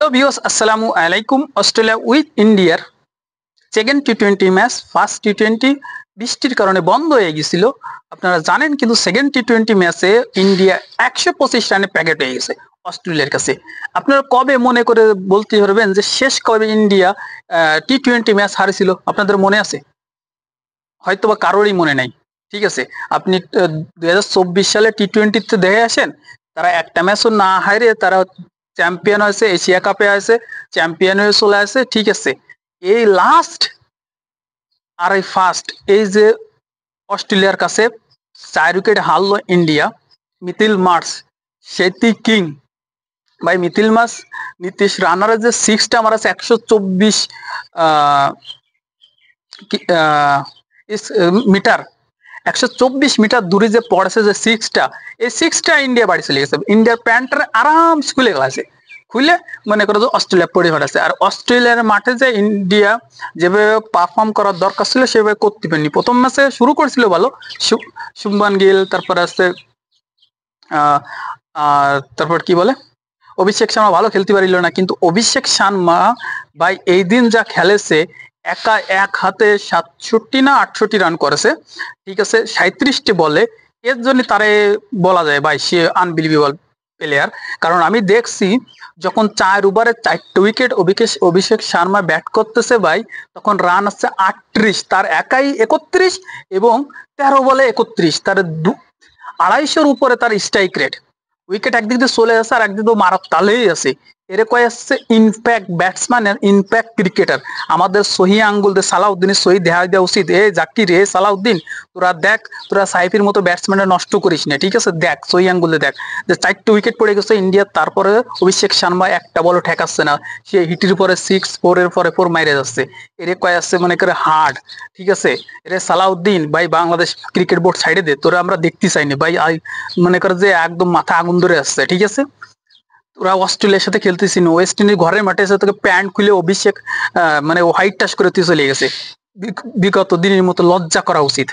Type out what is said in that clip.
তো ভিউয়ার্স আসসালামু আলাইকুম। অস্ট্রেলিয়া উইথ ইন্ডিয়ার সেকেন্ড টি-20 ম্যাচ ফার্স্ট টি-20 বৃষ্টির কারণে বন্ধ হয়ে গেছিল আপনারা জানেন, কিন্তু সেকেন্ড টি-20 ম্যাচে ইন্ডিয়া 125 রানে প্যাকেট হয়ে গেছে অস্ট্রেলিয়ার কাছে। আপনারা কবে মনে করে বলতে পারবেন যে শেষ কবে ইন্ডিয়া টি-20 ম্যাচ হারিয়েছিল? আপনাদের মনে আছে? হয়তোবা কারোরই মনে নাই। ঠিক আছে, আপনি 2024 সালে টি-20তে দেখে আসেন, তারা একটা ম্যাচও না হারে তারা চ্যাম্পিয়ন হয়েছে, এশিয়া কাপে আছে, চ্যাম্পিয়ন হয়ে চলে আসে। ঠিক আছে, এই লাস্ট আর এই ফার্স্ট এই যে অস্ট্রেলিয়ার কাছে 4 উইকেট হারলো ইন্ডিয়া। মিথিল মার্স, সেতি কিং, ভাই মিথিল মার্স নীতিশ রানারে যে সিক্সটা মারা 124 মিটার, 124 মিটার দূরে যে পড়েছে যে সিক্সটা, এই সিক্সটা ইন্ডিয়া বাড়ি চলে গেছে। ইন্ডিয়ার প্যান্টার আরাম খুলে গেছে, খুলে মনে করো যে অস্ট্রেলিয়া পড়ে ফেলেছে। আর অস্ট্রেলিয়ার মাঠে যে ইন্ডিয়া যেভাবে পারফর্ম করার দরকার ছিল সেভাবে করতে পারেনি। প্রথম ম্যাচে শুরু করেছিল ভালো, শুভমান গিল, তারপরে আছে আর তারপর কি বলে অভিষেক শর্মা ভালো খেলতে পারিল না, কিন্তু অভিষেক শর্মা ভাই এই দিন যা খেলেছে, একা এক হাতে 67 না 68 রান করেছে। ঠিক আছে, 37টি বলে। এর জন্য তারে বলা যায় ভাই সে আনবিলিভেবল প্লেয়ার। কারণ আমি দেখছি যখন 4 ওভারে 4টে উইকেট অভিষেক শর্মা ব্যাট করতেছে ভাই, তখন রান আসছে 38, তার একাই 31 এবং 13 বলে 31, তার 250-র উপরে তার স্ট্রাইক রেট। উইকেট একদিক দিয়ে চলে আসে আর একদিক দিয়ে মারার তালেই আছে। এর কয় আসছে ইম্প্যাক্ট ব্যাটসম্যান, ইম্প্যাক্ট ক্রিকেটার। আমাদের সহি আঙ্গুল দিয়ে সালাউদ্দিনের সহি দেখা দেওয়া উচিত। এ জাকির, রে সালাউদ্দিন, তোরা দেখ, তোরা সাইফের মতো ব্যাটসম্যানের নষ্ট করিস না। ঠিক আছে, দেখ সহি আঙ্গুলে দেখ যে 4টে উইকেট পড়ে গেছে ইন্ডিয়ার, তারপরে অভিষেক শর্মা একটা বলও ঠেকাচ্ছে না, সে হিটের পরে 6, 4-এর পরে 4 মাইরে যাচ্ছে। এর কয় আসছে মনে করে হার্ড। ঠিক আছে, এর সালাউদ্দিন ভাই বাংলাদেশ ক্রিকেট বোর্ড সাইডে দে, তোরা আমরা দেখতে চাইনি ভাই। মনে করে যে একদম মাথা আগুন ধরে আসছে। ঠিক আছে, ওরা অস্ট্রেলিয়ার সাথে খেলতেছি না, ওয়েস্ট ইন্ডিজ ঘরের মাঠে এসে তোকে প্যান্ট খুলে অভিষেক মানে হোয়াইট টাচ করে চলে গেছে। বিগত দিনের মতো লজ্জা করা উচিত।